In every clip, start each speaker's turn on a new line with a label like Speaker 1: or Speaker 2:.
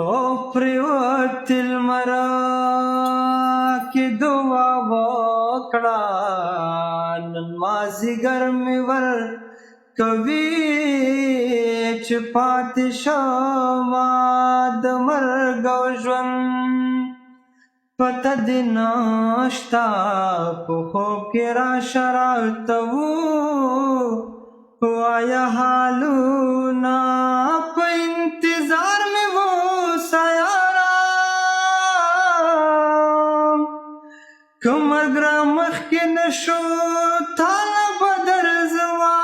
Speaker 1: او پریوت المرا کی دعا وکړه نن مازیګر مې ور کوي چې پاتې شومه د مرګ او ژوند پته دې نشته په خوب کې راشه راته ووایه حالونه په انتظار مې اوسه یاره که مرګ را مخکې نه شو تاله به درځمه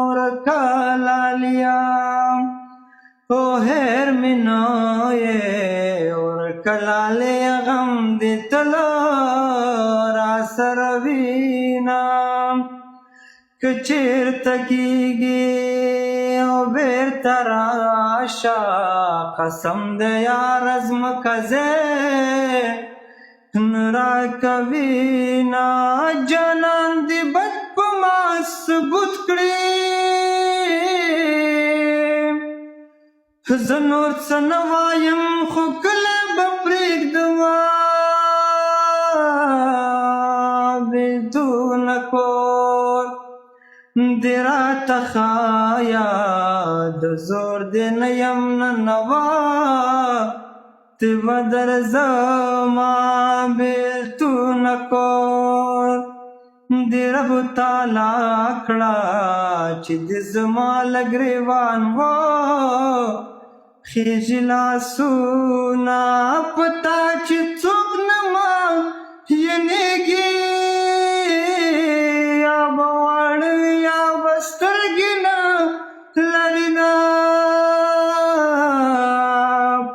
Speaker 1: ورکه لالیا او هېر مې نه یې ورکه لالیا غم دې تله راسره وینه که چېرته کېږي او بېرته راشه قسم دی یاره ځمکه ځای نه راکوینه جانان دې بد په ما ثبوت کړي زه نور څه نه وایم خو کله به پرېږدمه بېلتونه کور دې راته ښایه د زور دې نه یم ننواتې به درځمه بېلتونه کور دې رب تعالی کړه چې دې زما له ګرېوان و خېژي لاسونه په تا چې څوک نه معینېږي یا به واړه یا به سترګې نه لري نه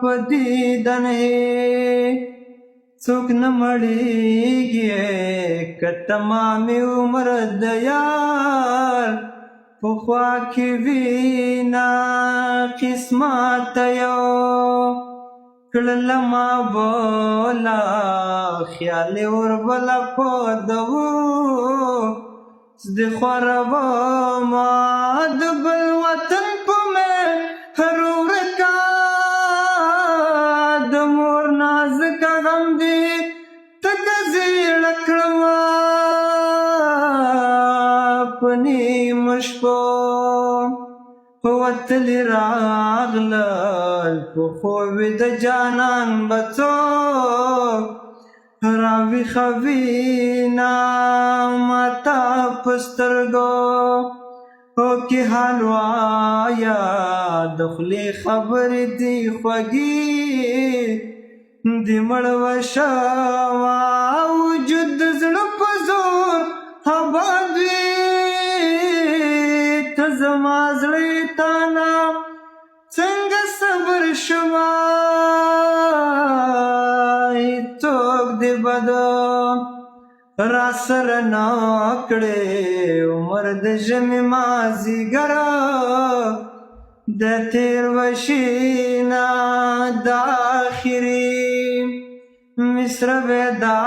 Speaker 1: په دیدن څوک نه مړېږي که تمامې عمر د یار په خوا کې وینه قسمت یو کړله ما بوله خیال یې وربله په دو زده خورومه د بل وطن په مهر ورکه د مور نازکه غم دې تکه زیړه کړمه په نیمو شپو وتلي راغلل په خوب د جانان به څوک راویښوینه ماته په سترګو کې حال وایه د خولې خبرې دي خوږې دې مړه شوه وجود د زړه په زور آباد وي ته زما زړه تا نه څنګه صبر شوی څوک دې بد راسره نه کړې عمر د ژمي مازدیګره د تېروشي نه د آخري مصره پیدا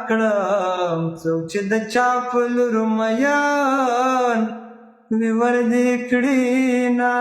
Speaker 1: کړم څوک چې د چا په لور مین وي ور دې کړي نه